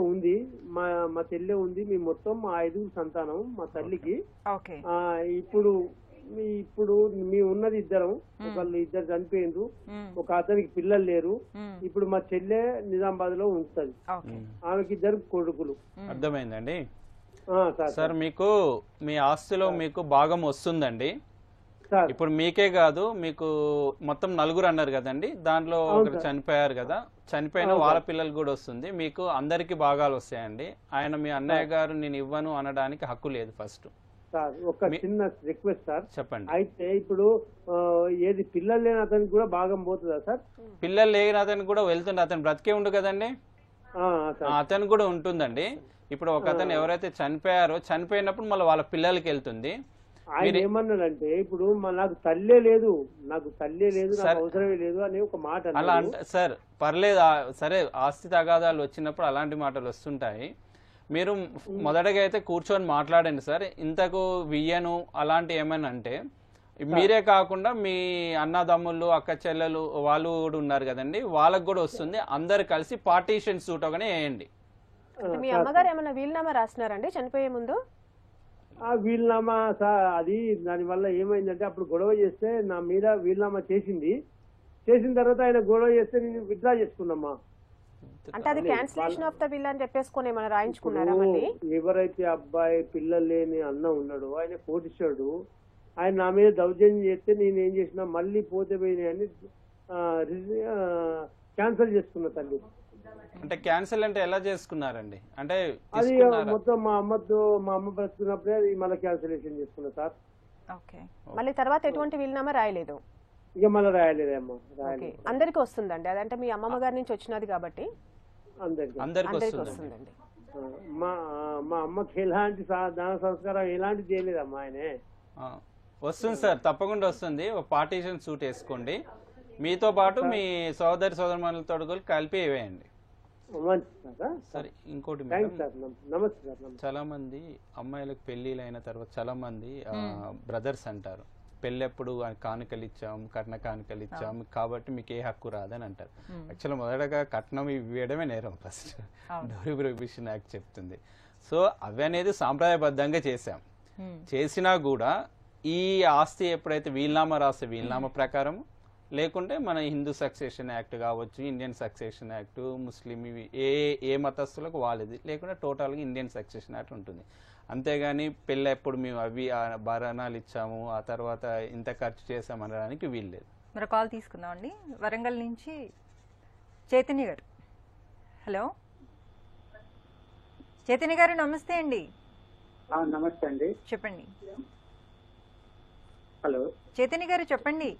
ఉంది. మేము మొత్తం మా 5 సంతానం మా తల్లికి. ఇప్పుడు మేము ఉన్నది ఇద్దరం. ఒకళ్ళు ఇద్దరు చనిపోయిండ్రు, ఒక అతనికి పిల్లలు లేరు. ఇప్పుడు మా చెల్లె నిజామాబాద్ లో ఉంటది, ఆమెకి 2 కొడుకులు. అర్థమైందండి సార్. మీకు మీ ఆస్తిలో మీకు భాగం వస్తుందండి. ఇప్పుడు మీకే కాదు, మీకు మొత్తం 4 అన్నారు కదండి, దాంట్లో ఒకరు చనిపోయారు కదా, చనిపోయిన వాళ్ళ పిల్లలు కూడా వస్తుంది. మీకు అందరికి భాగాలు వస్తాయండి. ఆయన మీ అన్నయ్య గారు నేను ఇవ్వను అనడానికి హక్కు లేదు. ఫస్ట్ సార్ ఒక చిన్న రిక్వెస్ట్ సార్, చెప్పండి. అయితే ఇప్పుడు ఏది పిల్లలు లేని అతనికి కూడా భాగం పోతుందా సార్? పిల్లలు లేని అతనికి కూడా వెళ్తుంది, అతను బ్రతికే ఉండు కదండి, అతను కూడా ఉంటుందండి. ఇప్పుడు ఒక అతను ఎవరైతే చనిపోయారో చనిపోయినప్పుడు మళ్ళీ వాళ్ళ పిల్లలకి వెళ్తుంది. ఆయన ఏమన్నాడంటే ఇప్పుడు నాకు తల్లే లేదు, నాకు అవసరమే లేదు అని ఒక మాట అలా అంటే సార్ పర్లేదు, సరే ఆస్తి తగాదాలు వచ్చినప్పుడు అలాంటి మాటలు వస్తుంటాయి. మీరు మొదటగా అయితే కూర్చొని మాట్లాడండి సార్. ఇంతకు వియ్యను అలాంటి ఏమైనా అంటే మీరే కాకుండా మీ అన్నదమ్ముళ్ళు అక్క చెల్లెలు వాళ్ళు కూడా ఉన్నారు కదండి, వాళ్ళకు కూడా వస్తుంది. అందరు కలిసి పార్టీషన్ సూట్ ఒకనే వేయండి. మీ అమ్మగారు ఏమైనా వీలునామా రాసినారండి చనిపోయే ముందు? ఆ వీలునామా అది దానివల్ల ఏమైందంటే అప్పుడు గొడవ చేస్తే నా మీద వీలునామా చేసిన తర్వాత ఆయన గొడవ చేస్తే నేను విత్డ్రా చేసుకున్నామా. అంటే అది క్యాన్సిలేషన్ ఆఫ్ ద విల్ అని చెప్పేసుకొని ఏమైనా రాయించుకున్నారా మళ్ళీ? ఎవరైతే అబ్బాయి పిల్లలు లేని అన్న ఉన్నాడు ఆయన కోటిస్తాడు, ఆయన నా మీద దౌర్జన్యం చేస్తే నేను ఏం చేసినా మళ్ళీ పోతే పోయినాయని క్యాన్సిల్ చేసుకున్నా తల్లి. అంటే క్యాన్సిల్ అంటే ఎలా చేసుకున్నారండి? అంటే అది మొత్తం మా అమ్మ బ్రతుకున్నప్పుడే అది మళ్ళీ క్యాన్సిలేషన్ చేసుకున్నా సార్. మళ్ళీ తర్వాత ఎటువంటి వీలునామా రాయలేదు? ఇక మళ్ళీ రాయలేదేమో. రాయలేదు. అందరికి వస్తుందండి అదంటే మీ అమ్మమ్మ గారి నుంచి వచ్చినది కాబట్టి అందరికి వస్తుందండి. మా అమ్మకి ఎలాంటి దాన సంస్కారం ఎలాంటి చేయలేదమ్మా ఆయనే. వస్తుంది సార్, తప్పకుండా వస్తుంది. ఒక పార్టీషన్ సూట్ వేసుకోండి, మీతో పాటు మీ సోదరి సోదరులతో కలిపి వేయండి. సరే, ఇంకోటి చాలా మంది అమ్మాయిలకు పెళ్లిళ్ళు అయిన తర్వాత చాలా మంది బ్రదర్స్ అంటారు, పెళ్ళెప్పుడు కానుకలు ఇచ్చాం, కట్న కానుకలు ఇచ్చాం కాబట్టి మీకు ఏ హక్కు రాదని అంటారు. యాక్చువల్గా మొదటగా కట్నం ఇవ్వడమే నేరం, ఫస్ట్ డౌరీ ప్రొహిబిషన్ యాక్ట్ చెప్తుంది. సో అవి అనేది సాంప్రదాయబద్ధంగా చేసినా కూడా ఈ ఆస్తి ఎప్పుడైతే వీలునామా రాస్తే వీలునామా ప్రకారం, లేకుంటే మన హిందూ సక్సెషన్ యాక్ట్ కావచ్చు, ఇండియన్ సక్సెషన్ యాక్ట్, ముస్లిం ఇవి ఏ మతస్థులకు వాళ్ళది, లేకుంటే టోటల్గా ఇండియన్ సక్సెషన్ యాక్ట్ ఉంటుంది. అంతేగాని పెళ్ళి ఎప్పుడు మేము అవి భరణాలు ఇచ్చాము ఆ తర్వాత ఇంత ఖర్చు చేసామనడానికి వీల్లేదు. మరి కాల్ తీసుకుందామండి. వరంగల్ నుంచి చైతన్య గారు. హలో చైతన్య గారు, నమస్తే అండి. నమస్తే అండి, చెప్పండి. హలో చైతన్య గారు చెప్పండి.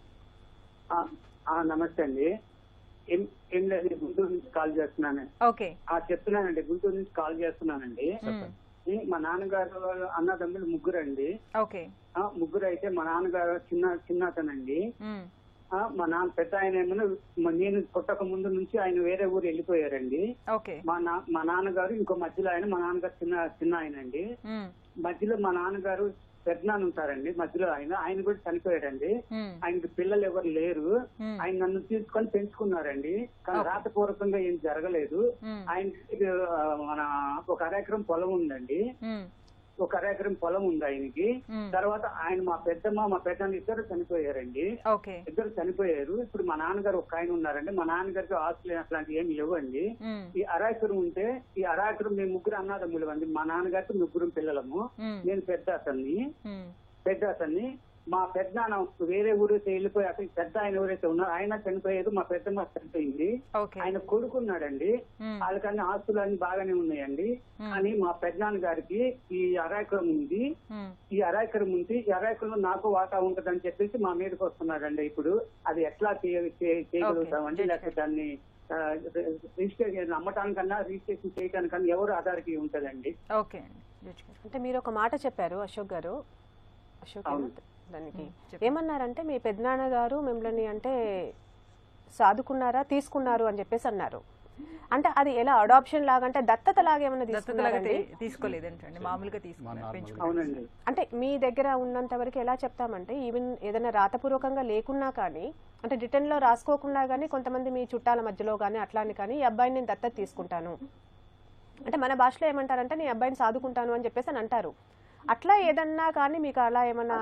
నమస్తే అండి. ఏం లేదు, గుంటూరు నుంచి కాల్ చేస్తున్నాను. ఓకే, చెప్తున్నానండి, గుంటూరు నుంచి కాల్ చేస్తున్నానండి. మా నాన్నగారు అన్నదమ్ములు ముగ్గురండి. ఓకే, ముగ్గురు అయితే మా నాన్నగారు చిన్నతనండి. మా నాన్న పెద్ద ఆయన ఏమో నేను పుట్టక ముందు నుంచి ఆయన వేరే ఊరు వెళ్ళిపోయారండి. మా నాన్నగారు ఇంకో మధ్యలో ఆయన, మా నాన్నగారు చిన్న ఆయన అండి. మధ్యలో మా నాన్నగారు పెద్దనాన్న ఉంటారండి, మధ్యలో ఆయన కూడా చనిపోయాడండి. ఆయనకి పిల్లలు ఎవరు లేరు. ఆయన నన్ను తీసుకొని పెంచుకున్నారండి, కానీ రాతపూర్వకంగా ఏం జరగలేదు. ఆయనకి మన 1 ఎకరం పొలం ఉందండి, 1 ఎకరం పొలం ఉంది ఆయనకి. తర్వాత ఆయన మా పెద్దనాన్న ఇద్దరు చనిపోయారండి, ఇద్దరు చనిపోయారు. ఇప్పుడు మా నాన్నగారు ఒక ఆయన ఉన్నారండి. మా నాన్నగారికి ఆస్తులు అట్లాంటివి ఏమి లేవండి. ఈ 1 ఎకరం ఉంటే ఈ 1 ఎకరం మేము ముగ్గురు అన్నదమ్ములు అండి. మా నాన్నగారికి ముగ్గురు పిల్లలము, నేను పెద్ద అతన్ని. మా పెద్దనాన్న వేరే ఊరైతే వెళ్ళిపోయి అతనికి పెద్ద ఆయన ఎవరైతే ఉన్నారో ఆయన చనిపోయేది, మా పెద్దమ్మ చనిపోయింది. ఆయన కొడుకున్నాడండి, వాళ్ళకన్నీ ఆస్తులు అన్ని బాగానే ఉన్నాయండి. కానీ మా పెద్దనాన్న గారికి ఈ 1 ఎకరం ఉంది. ఈ 1 ఎకరం ఉంది, ఈ 1 ఎకరంలో నాకు వాటా ఉంటదని చెప్పేసి మా మీదకి వస్తున్నారండి. ఇప్పుడు అది ఎట్లా చేయగలుగుతామండి? లేకపోతే దాన్ని రిజిస్ట్రేషన్ అమ్మటానికన్నా రిజిస్ట్రేషన్ చేయడానికన్నా ఎవరు ఆధారికి ఉంటదండి? ఓకే, అంటే మీరు ఒక మాట చెప్పారు అశోక్ గారు. దానికి ఏమన్నారంటే మీ పెద్దనాన్న గారు మిమ్మల్ని అంటే సాదుకున్నారా, తీసుకున్నారు అని చెప్పేసి అన్నారు. అంటే అది ఎలా అడాప్షన్ లాగా, అంటే దత్తత లాగా ఏమైనా తీసుకోలేదంటే మామూలుగా తీసుకున్నారు. అంటే మీ దగ్గర ఉన్నంత వరకు ఎలా చెప్తామంటే ఈవెన్ ఏదైనా రాతపూర్వకంగా లేకున్నా కానీ, అంటే రిటర్న్ లో రాసుకోకుండా కానీ కొంతమంది మీ చుట్టాల మధ్యలో కానీ అట్లాని కానీ ఈ అబ్బాయిని నేను దత్తత తీసుకుంటాను అంటే మన భాషలో ఏమంటారంటే నీ అబ్బాయిని సాదుకుంటాను అని చెప్పేసి అని అంటారు. అట్లా ఏదన్నా కానీ మీకు అలా ఏమన్నా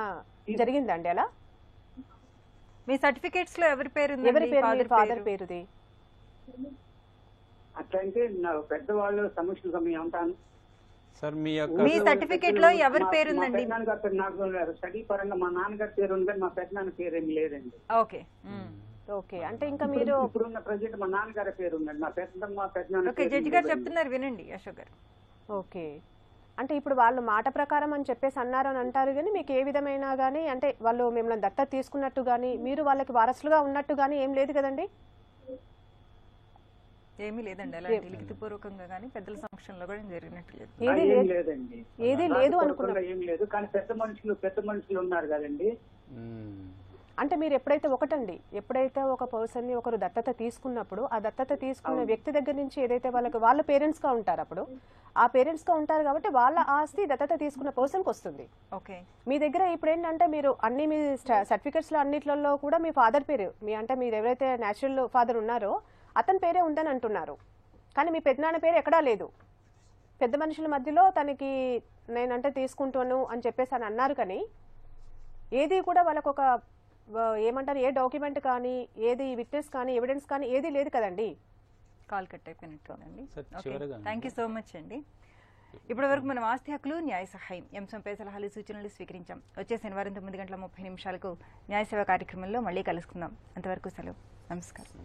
జరిగిందండి? అలా మీ సర్టిఫికేట్స్ లో ఎవరి పేరు? ఫాదర్ పేరుది. అట్లా అంటే పెద్దవాళ్ళు సమస్యలుగా మేము అంటాను సార్. మీ సర్టిఫికేట్ లో ఎవరి పేరు ఉందండి? నాకు స్టడీ పరంగా మా నాన్నగారి పేరు ఉంది, మా పెద్దనాన్న పేరు ఏమి లేదండి. ఓకే, అంటే ఇంకా మీరు ఇప్పుడున్న ప్రెసిడెంట్ మా నాన్నగారి పేరు ఉందండి, మా పెద్దనాన్న. జడ్జి గారు చెప్తున్నారు వినండి అశోక్ గారు. ఓకే, అంటే ఇప్పుడు వాళ్ళు మాట ప్రకారం అని చెప్పేసి అన్నారు అని అంటారు, కానీ మీకు ఏ విధమైన కానీ అంటే వాళ్ళు మిమ్మల్ని దత్తత తీసుకున్నట్టు కానీ మీరు వాళ్ళకి వారసులుగా ఉన్నట్టు కానీ ఏం లేదు కదండి? ఏమీ లేదండి, అలాంటి లిఖితపూర్వకంగా కానీ పెద్దల సమక్షంలో కూడా జరిగినట్టు లేదు. ఏది లేదు అనుకున్నా ఏం లేదు, కానీ పెద్ద మనుషులు ఉన్నారు కదండి. అంటే మీరు ఎప్పుడైతే ఒక పర్సన్ని ఒకరు దత్తత తీసుకున్నప్పుడు ఆ దత్తత తీసుకున్న వ్యక్తి దగ్గర నుంచి ఏదైతే వాళ్ళ పేరెంట్స్ గా ఉంటారు, అప్పుడు ఆ పేరెంట్స్ గా ఉంటారు కాబట్టి వాళ్ళ ఆస్తి దత్తత తీసుకున్న పర్సన్కి వస్తుంది. ఓకే. మీ దగ్గర ఇప్పుడు ఏంటంటే మీరు అన్ని మీ సర్టిఫికెట్స్ లో అన్నిట్లలో కూడా మీ ఫాదర్ పేరు, మీరు ఎవరైతే న్యాచురల్ ఫాదర్ ఉన్నారో అతని పేరే ఉందని అంటున్నారు. కానీ మీ పెద్దనాన్న పేరు ఎక్కడా లేదు. పెద్ద మనుషుల మధ్యలో తనకి నేనంటే తీసుకుంటాను అని చెప్పేసి అని అన్నారు, కానీ ఏది కూడా వాళ్ళకు ఒక ఏమంటారు, ఏ డాక్యుమెంట్ కానీ, ఏది విట్నెస్ కానీ, ఎవిడెన్స్ కానీ ఏది లేదు కదండి. కాల్ కట్ అయిపోయినట్టుందండి. థ్యాంక్ యూ సో మచ్ అండి. ఇప్పటి వరకు మనం ఆస్తి హక్కులు న్యాయ సహాయం అంశంపై సలహాలు సూచనలు స్వీకరించాం. వచ్చే శనివారం 9:30 న్యాయ సేవ కార్యక్రమంలో మళ్ళీ కలుసుకుందాం. అంతవరకు సెలవు. నమస్కారం.